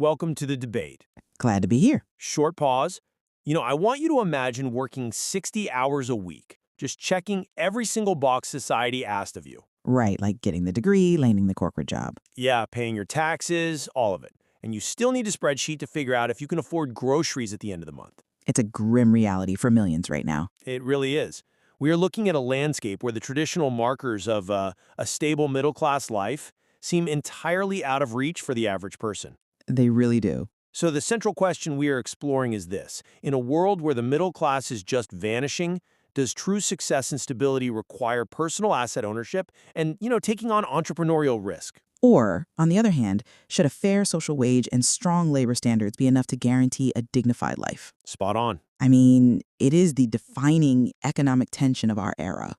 Welcome to the debate. Glad to be here. Short pause. I want you to imagine working 60 hours a week, just checking every single box society asked of you. Right, like getting the degree, landing the corporate job. Yeah, paying your taxes, all of it. And you still need a spreadsheet to figure out if you can afford groceries at the end of the month. It's a grim reality for millions right now. It really is. We are looking at a landscape where the traditional markers of a stable middle-class life seem entirely out of reach for the average person. They really do. So the central question we are exploring is this. In a world where the middle class is just vanishing, does true success and stability require personal asset ownership and, taking on entrepreneurial risk? Or, on the other hand, should a fair social wage and strong labor standards be enough to guarantee a dignified life? Spot on. I mean, it is the defining economic tension of our era.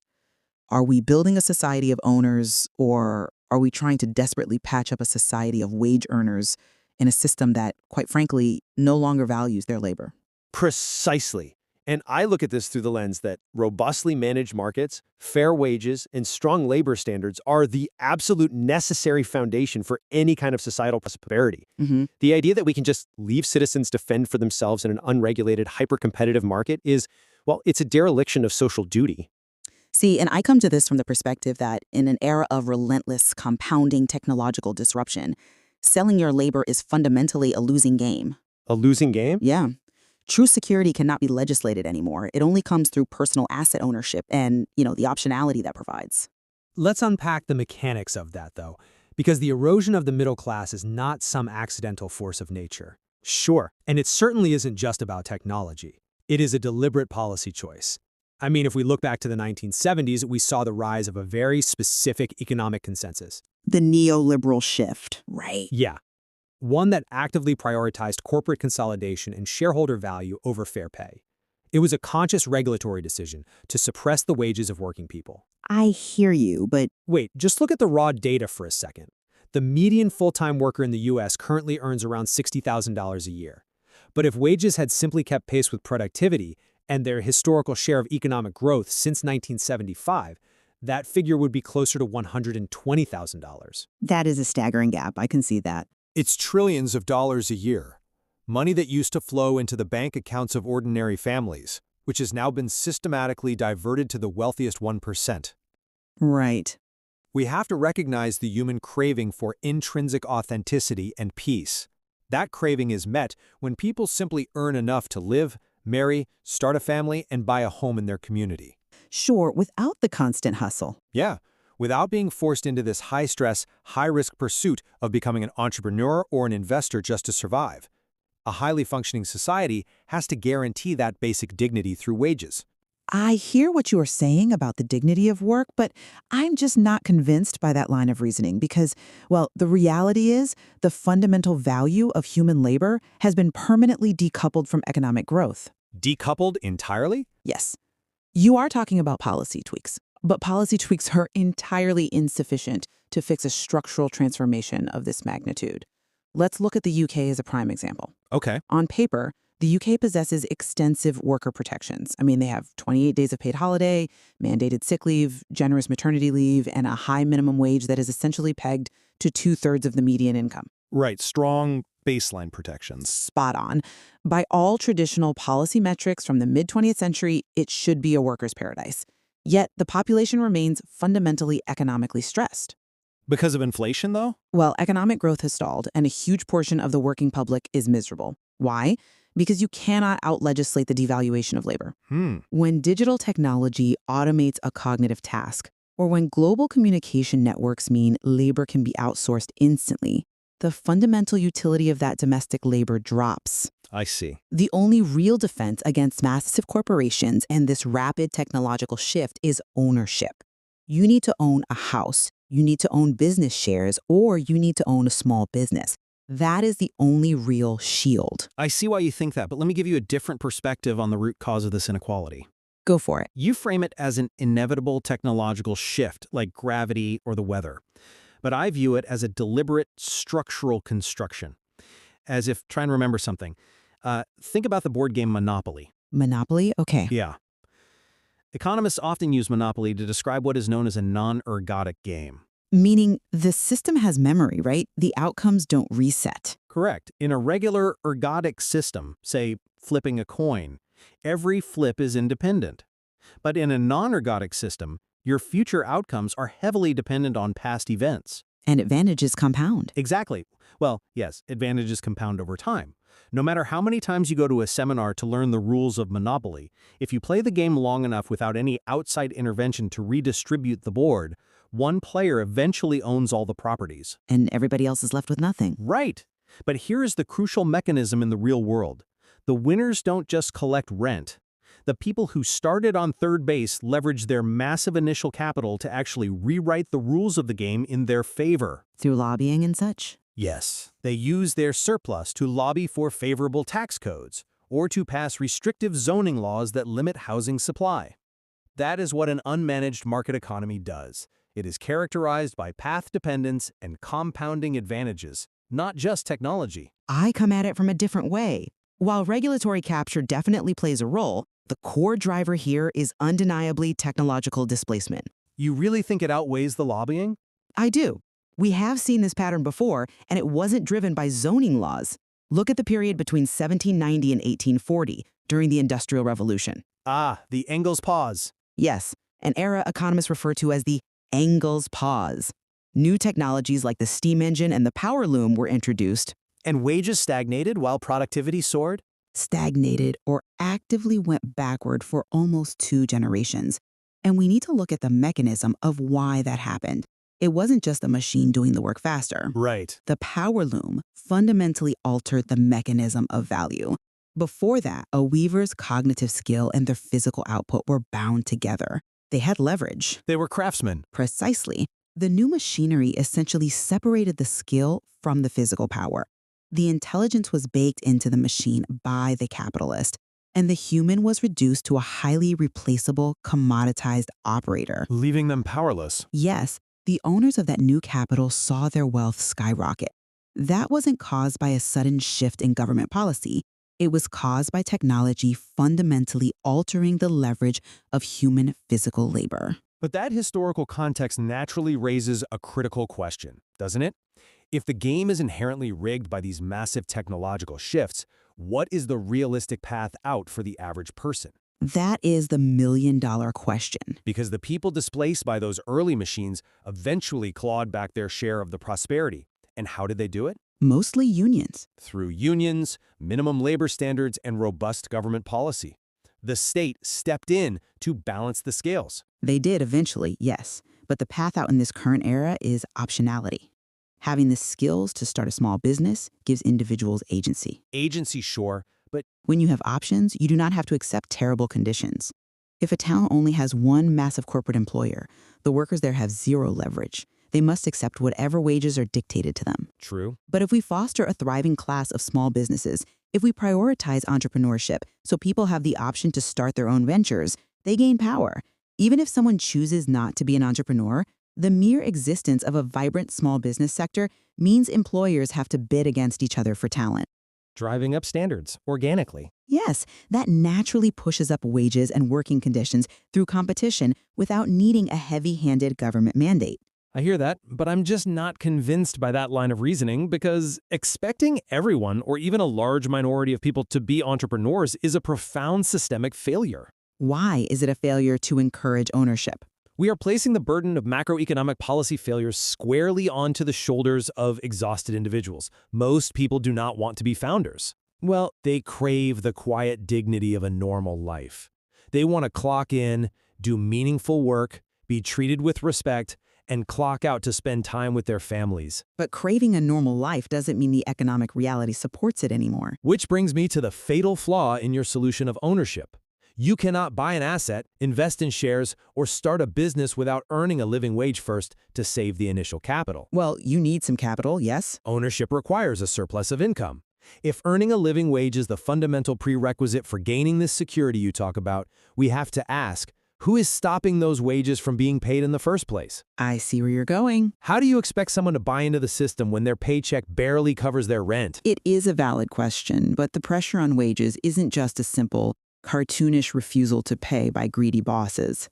Are we building a society of owners, or are we trying to desperately patch up a society of wage earners in a system that, quite frankly, no longer values their labor? Precisely. And I look at this through the lens that robustly managed markets, fair wages, and strong labor standards are the absolute necessary foundation for any kind of societal prosperity. The idea that we can just leave citizens to fend for themselves in an unregulated, hyper-competitive market is, well, it's a dereliction of social duty. See, and I come to this from the perspective that in an era of relentless, compounding technological disruption, selling your labor is fundamentally a losing game. A losing game? Yeah. True security cannot be legislated anymore. It only comes through personal asset ownership and, the optionality that provides. Let's unpack the mechanics of that, though, because the erosion of the middle class is not some accidental force of nature. Sure. And it certainly isn't just about technology. It is a deliberate policy choice. I mean, if we look back to the 1970s, we saw the rise of a very specific economic consensus. The neoliberal shift, right? Yeah. One that actively prioritized corporate consolidation and shareholder value over fair pay. It was a conscious regulatory decision to suppress the wages of working people. I hear you, but Wait, just look at the raw data for a second. The median full-time worker in the U.S. currently earns around $60,000 a year. But if wages had simply kept pace with productivity and their historical share of economic growth since 1975, that figure would be closer to $120,000. that is a staggering gap. I can see that. It's trillions of dollars a year, money that used to flow into the bank accounts of ordinary families, which has now been systematically diverted to the wealthiest 1%. Right. We have to recognize the human craving for intrinsic authenticity and peace. That craving is met when people simply earn enough to live, marry, start a family, and buy a home in their community. Sure, without the constant hustle. Yeah, without being forced into this high-stress, high-risk pursuit of becoming an entrepreneur or an investor just to survive. A highly functioning society has to guarantee that basic dignity through wages. I hear what you are saying about the dignity of work, but I'm just not convinced by that line of reasoning because, well, the reality is the fundamental value of human labor has been permanently decoupled from economic growth. Decoupled entirely? Yes. You are talking about policy tweaks, but policy tweaks are entirely insufficient to fix a structural transformation of this magnitude. Let's look at the UK as a prime example. Okay. On paper, the UK possesses extensive worker protections. I mean, they have 28 days of paid holiday, mandated sick leave, generous maternity leave, and a high minimum wage that is essentially pegged to 2/3 of the median income. Right, strong baseline protections. Spot on. By all traditional policy metrics from the mid-20th century, it should be a worker's paradise. Yet the population remains fundamentally economically stressed. Because of inflation, though? Well, economic growth has stalled, and a huge portion of the working public is miserable. Why? Because you cannot out-legislate the devaluation of labor. When digital technology automates a cognitive task, or when global communication networks mean labor can be outsourced instantly, the fundamental utility of that domestic labor drops. I see. The only real defense against massive corporations and this rapid technological shift is ownership. You need to own a house, you need to own business shares, or you need to own a small business. That is the only real shield. I see why you think that, but let me give you a different perspective on the root cause of this inequality. Go for it. You frame it as an inevitable technological shift, like gravity or the weather. But I view it as a deliberate structural construction. As if, try and remember something. Think about the board game Monopoly. Monopoly? Okay. Yeah. Economists often use Monopoly to describe what is known as a non-ergodic game. Meaning the system has memory, right? The outcomes don't reset. Correct. In a regular ergodic system, say flipping a coin, every flip is independent. But in a non-ergodic system, your future outcomes are heavily dependent on past events. And advantages compound. Exactly. Well, yes, advantages compound over time. No matter how many times you go to a seminar to learn the rules of Monopoly, if you play the game long enough without any outside intervention to redistribute the board, one player eventually owns all the properties. And everybody else is left with nothing. Right. But here is the crucial mechanism in the real world. The winners don't just collect rent. The people who started on third base leverage their massive initial capital to actually rewrite the rules of the game in their favor. Through lobbying and such. Yes, they use their surplus to lobby for favorable tax codes or to pass restrictive zoning laws that limit housing supply. That is what an unmanaged market economy does. It is characterized by path dependence and compounding advantages, not just technology. I come at it from a different way. While regulatory capture definitely plays a role, the core driver here is undeniably technological displacement. You really think it outweighs the lobbying? I do. We have seen this pattern before, and it wasn't driven by zoning laws. Look at the period between 1790 and 1840, during the Industrial Revolution. Ah, the Engels pause. Yes, an era economists refer to as the Engels pause. New technologies like the steam engine and the power loom were introduced, And wages stagnated while productivity soared? stagnated, or actively went backward for almost 2 generations. And we need to look at the mechanism of why that happened. It wasn't just the machine doing the work faster. Right. The power loom fundamentally altered the mechanism of value. Before that, a weaver's cognitive skill and their physical output were bound together. They had leverage. They were craftsmen. Precisely. The new machinery essentially separated the skill from the physical power. The intelligence was baked into the machine by the capitalist, and the human was reduced to a highly replaceable, commoditized operator. Leaving them powerless. Yes, the owners of that new capital saw their wealth skyrocket. That wasn't caused by a sudden shift in government policy. It was caused by technology fundamentally altering the leverage of human physical labor. But that historical context naturally raises a critical question, doesn't it? If the game is inherently rigged by these massive technological shifts, what is the realistic path out for the average person? That is the million-dollar question. Because the people displaced by those early machines eventually clawed back their share of the prosperity. And how did they do it? Mostly unions. Through unions, minimum labor standards, and robust government policy. The state stepped in to balance the scales. They did eventually, yes. But the path out in this current era is optionality. Having the skills to start a small business gives individuals agency. Agency, sure, but When you have options, you do not have to accept terrible conditions. If a town only has one massive corporate employer, the workers there have zero leverage. They must accept whatever wages are dictated to them. true. But if we foster a thriving class of small businesses, if we prioritize entrepreneurship so people have the option to start their own ventures, they gain power. Even if someone chooses not to be an entrepreneur, the mere existence of a vibrant small business sector means employers have to bid against each other for talent. Driving up standards organically. Yes, that naturally pushes up wages and working conditions through competition without needing a heavy-handed government mandate. I hear that, but I'm just not convinced by that line of reasoning because expecting everyone or even a large minority of people to be entrepreneurs is a profound systemic failure. Why is it a failure to encourage ownership? We are placing the burden of macroeconomic policy failures squarely onto the shoulders of exhausted individuals. Most people do not want to be founders. Well, they crave the quiet dignity of a normal life. They want to clock in, do meaningful work, be treated with respect, and clock out to spend time with their families. But craving a normal life doesn't mean the economic reality supports it anymore. Which brings me to the fatal flaw in your solution of ownership. You cannot buy an asset, invest in shares, or start a business without earning a living wage first to save the initial capital. Well, you need some capital, yes? Ownership requires a surplus of income. If earning a living wage is the fundamental prerequisite for gaining this security you talk about, we have to ask, who is stopping those wages from being paid in the first place? I see where you're going. How do you expect someone to buy into the system when their paycheck barely covers their rent? It is a valid question, but the pressure on wages isn't just a simple, cartoonish refusal to pay by greedy bosses.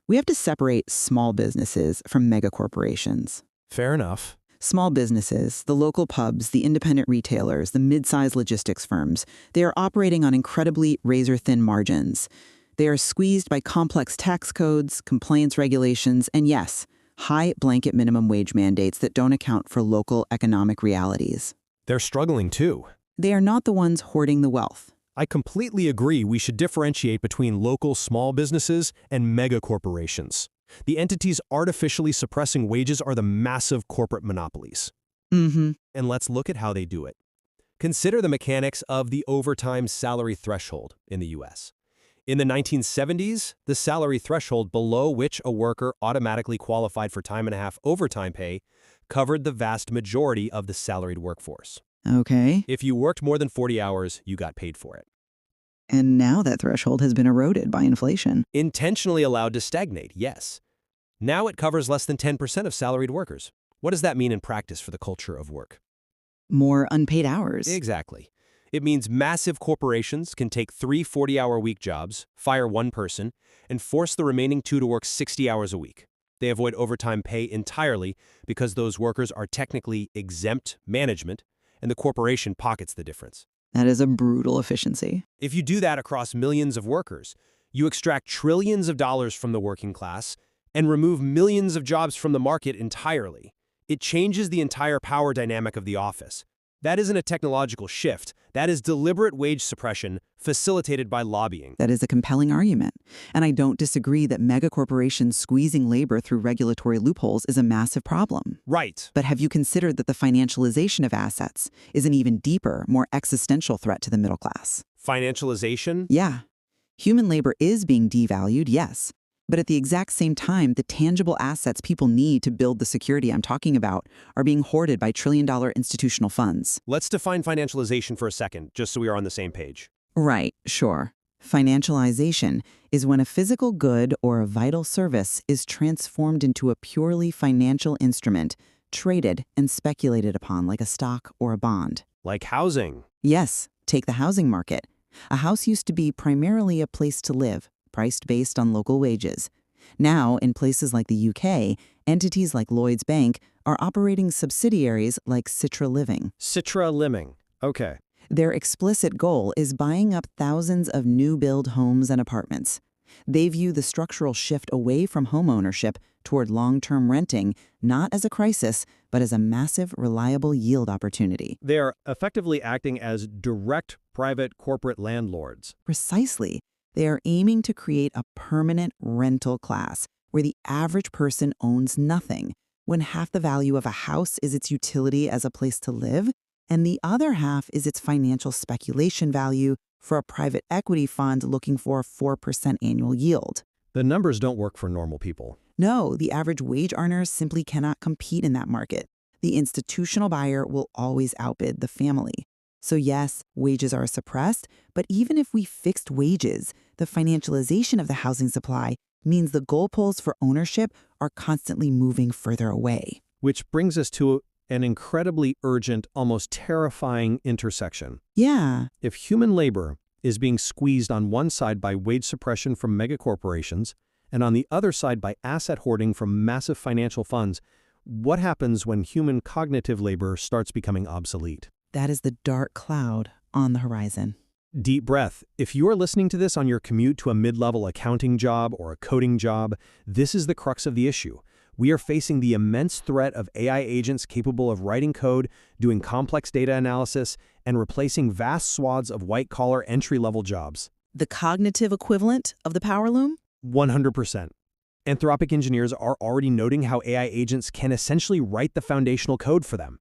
We have to separate small businesses from megacorporations. Fair enough. Small businesses, the local pubs, the independent retailers, the mid-sized logistics firms, they are operating on incredibly razor-thin margins. They are squeezed by complex tax codes, compliance regulations, and yes, high blanket minimum wage mandates that don't account for local economic realities. They're struggling too. They are not the ones hoarding the wealth. I completely agree we should differentiate between local small businesses and mega corporations. The entities artificially suppressing wages are the massive corporate monopolies. Mm-hmm. And let's look at how they do it. Consider the mechanics of the overtime salary threshold in the U.S. In the 1970s, the salary threshold below which a worker automatically qualified for time-and-a-half overtime pay covered the vast majority of the salaried workforce. Okay. If you worked more than 40 hours, you got paid for it. And now that threshold has been eroded by inflation. Intentionally allowed to stagnate, yes. Now it covers less than 10% of salaried workers. What does that mean in practice for the culture of work? More unpaid hours. Exactly. It means massive corporations can take 3 40-hour-week jobs, fire one person, and force the remaining 2 to work 60 hours a week. They avoid overtime pay entirely because those workers are technically exempt management, and the corporation pockets the difference. That is a brutal efficiency. If you do that across millions of workers, you extract trillions of dollars from the working class and remove millions of jobs from the market entirely. It changes the entire power dynamic of the office. That isn't a technological shift. That is deliberate wage suppression facilitated by lobbying. That is a compelling argument. And I don't disagree that megacorporations squeezing labor through regulatory loopholes is a massive problem. Right. But have you considered that the financialization of assets is an even deeper, more existential threat to the middle class? Financialization? Yeah. Human labor is being devalued, yes. But at the exact same time, the tangible assets people need to build the security I'm talking about are being hoarded by trillion-dollar institutional funds. Let's define financialization for a second, just so we are on the same page. Right, sure. Financialization is when a physical good or a vital service is transformed into a purely financial instrument, traded and speculated upon like a stock or a bond. Like housing. Yes, take the housing market. A house used to be primarily a place to live, priced based on local wages. Now, in places like the UK, entities like Lloyds Bank are operating subsidiaries like Citra Living. Citra Living. Okay. Their explicit goal is buying up thousands of new-build homes and apartments. They view the structural shift away from homeownership toward long-term renting not as a crisis, but as a massive, reliable yield opportunity. They are effectively acting as direct private corporate landlords. Precisely. They are aiming to create a permanent rental class where the average person owns nothing, when half the value of a house is its utility as a place to live, and the other half is its financial speculation value for a private equity fund looking for a 4% annual yield. The numbers don't work for normal people. No, the average wage earners simply cannot compete in that market. The institutional buyer will always outbid the family. So yes, wages are suppressed, but even if we fixed wages, the financialization of the housing supply means the goalposts for ownership are constantly moving further away. Which brings us to an incredibly urgent, almost terrifying intersection. Yeah. If human labor is being squeezed on one side by wage suppression from megacorporations and on the other side by asset hoarding from massive financial funds, what happens when human cognitive labor starts becoming obsolete? That is the dark cloud on the horizon. Deep breath. If you are listening to this on your commute to a mid-level accounting job or a coding job, this is the crux of the issue. We are facing the immense threat of AI agents capable of writing code, doing complex data analysis, and replacing vast swaths of white-collar entry-level jobs. The cognitive equivalent of the power loom? 100%. Anthropic engineers are already noting how AI agents can essentially write the foundational code for them.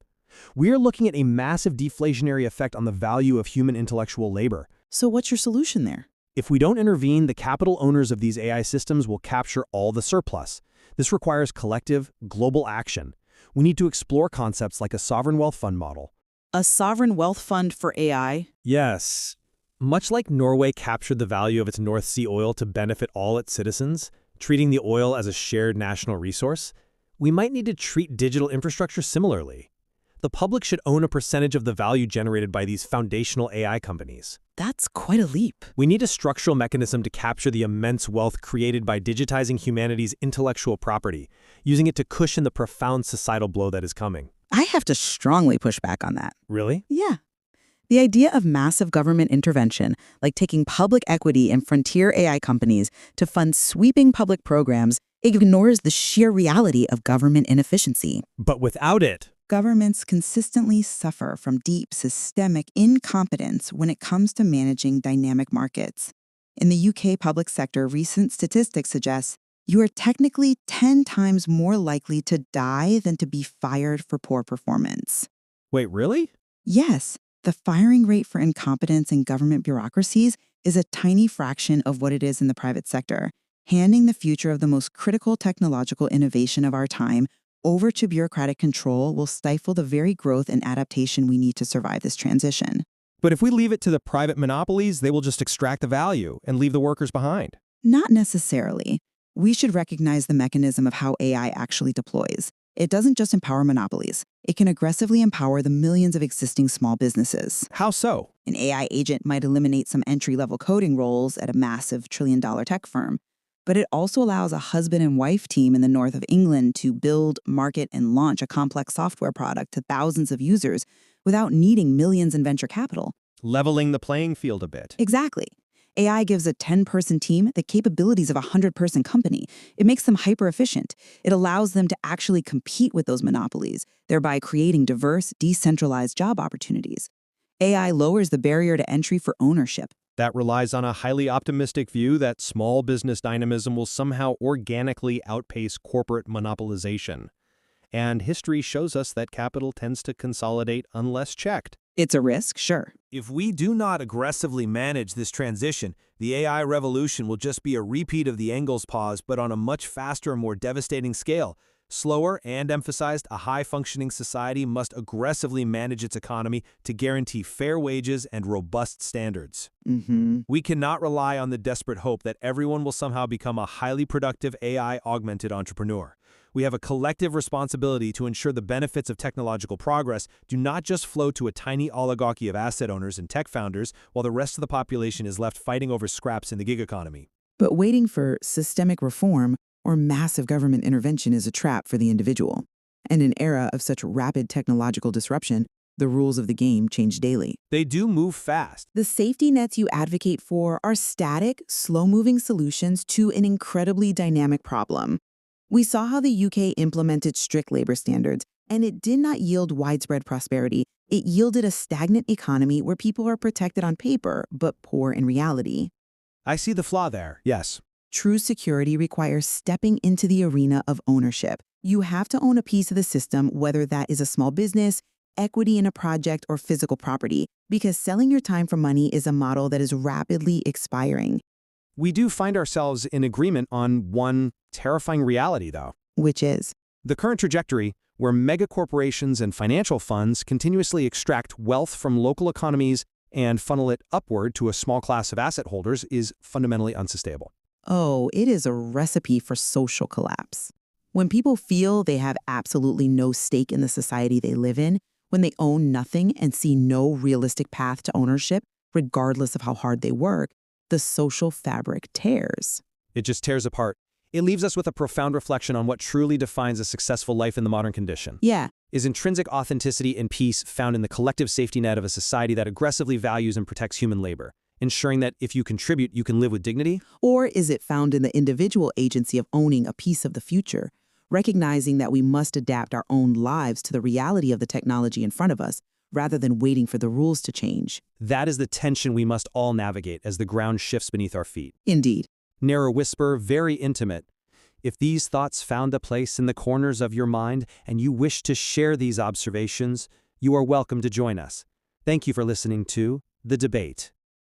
We are looking at a massive deflationary effect on the value of human intellectual labor. So what's your solution there? If we don't intervene, the capital owners of these AI systems will capture all the surplus. This requires collective, global action. We need to explore concepts like a sovereign wealth fund model. A sovereign wealth fund for AI? Yes. Much like Norway captured the value of its North Sea oil to benefit all its citizens, treating the oil as a shared national resource, we might need to treat digital infrastructure similarly. The public should own a percentage of the value generated by these foundational AI companies. That's quite a leap. We need a structural mechanism to capture the immense wealth created by digitizing humanity's intellectual property, using it to cushion the profound societal blow that is coming. I have to strongly push back on that. Really? Yeah. The idea of massive government intervention, like taking public equity in frontier AI companies to fund sweeping public programs, ignores the sheer reality of government inefficiency. But without it, Governments consistently suffer from deep systemic incompetence when it comes to managing dynamic markets. In the UK public sector, recent statistics suggest you are technically 10 times more likely to die than to be fired for poor performance. wait, really? Yes, the firing rate for incompetence in government bureaucracies is a tiny fraction of what it is in the private sector, handing the future of the most critical technological innovation of our time over to bureaucratic control will stifle the very growth and adaptation we need to survive this transition. But if we leave it to the private monopolies, they will just extract the value and leave the workers behind. Not necessarily. We should recognize the mechanism of how AI actually deploys. It doesn't just empower monopolies. It can aggressively empower the millions of existing small businesses. How so? An AI agent might eliminate some entry-level coding roles at a massive trillion-dollar tech firm, but it also allows a husband and wife team in the north of England to build, market, and launch a complex software product to thousands of users without needing millions in venture capital. Leveling the playing field a bit. Exactly. AI gives a 10-person team the capabilities of a 100-person company. It makes them hyper-efficient. It allows them to actually compete with those monopolies, thereby creating diverse, decentralized job opportunities. AI lowers the barrier to entry for ownership. That relies on a highly optimistic view that small business dynamism will somehow organically outpace corporate monopolization. And history shows us that capital tends to consolidate unless checked. It's a risk, sure. If we do not aggressively manage this transition, the AI revolution will just be a repeat of the Engels pause, but on a much faster and more devastating scale. Slower and emphasized, a high-functioning society must aggressively manage its economy to guarantee fair wages and robust standards. We cannot rely on the desperate hope that everyone will somehow become a highly productive AI-augmented entrepreneur. We have a collective responsibility to ensure the benefits of technological progress do not just flow to a tiny oligarchy of asset owners and tech founders, while the rest of the population is left fighting over scraps in the gig economy. But waiting for systemic reform or massive government intervention is a trap for the individual. In an era of such rapid technological disruption, the rules of the game change daily. They do move fast. The safety nets you advocate for are static, slow-moving solutions to an incredibly dynamic problem. We saw how the UK implemented strict labor standards, and it did not yield widespread prosperity. It yielded a stagnant economy where people are protected on paper, but poor in reality. I see the flaw there, yes. True security requires stepping into the arena of ownership. You have to own a piece of the system, whether that is a small business, equity in a project, or physical property, because selling your time for money is a model that is rapidly expiring. We do find ourselves in agreement on one terrifying reality, though. Which is? The current trajectory, where megacorporations and financial funds continuously extract wealth from local economies and funnel it upward to a small class of asset holders, is fundamentally unsustainable. Oh, it is a recipe for social collapse. When people feel they have absolutely no stake in the society they live in, when they own nothing and see no realistic path to ownership, regardless of how hard they work, the social fabric tears. It just tears apart. It leaves us with a profound reflection on what truly defines a successful life in the modern condition. Yeah. Is intrinsic authenticity and peace found in the collective safety net of a society that aggressively values and protects human labor, ensuring that if you contribute, you can live with dignity? Or is it found in the individual agency of owning a piece of the future, recognizing that we must adapt our own lives to the reality of the technology in front of us, rather than waiting for the rules to change? That is the tension we must all navigate as the ground shifts beneath our feet. Indeed. Narrow whisper, very intimate. If these thoughts found a place in the corners of your mind and you wish to share these observations, you are welcome to join us. Thank you for listening to The Debate.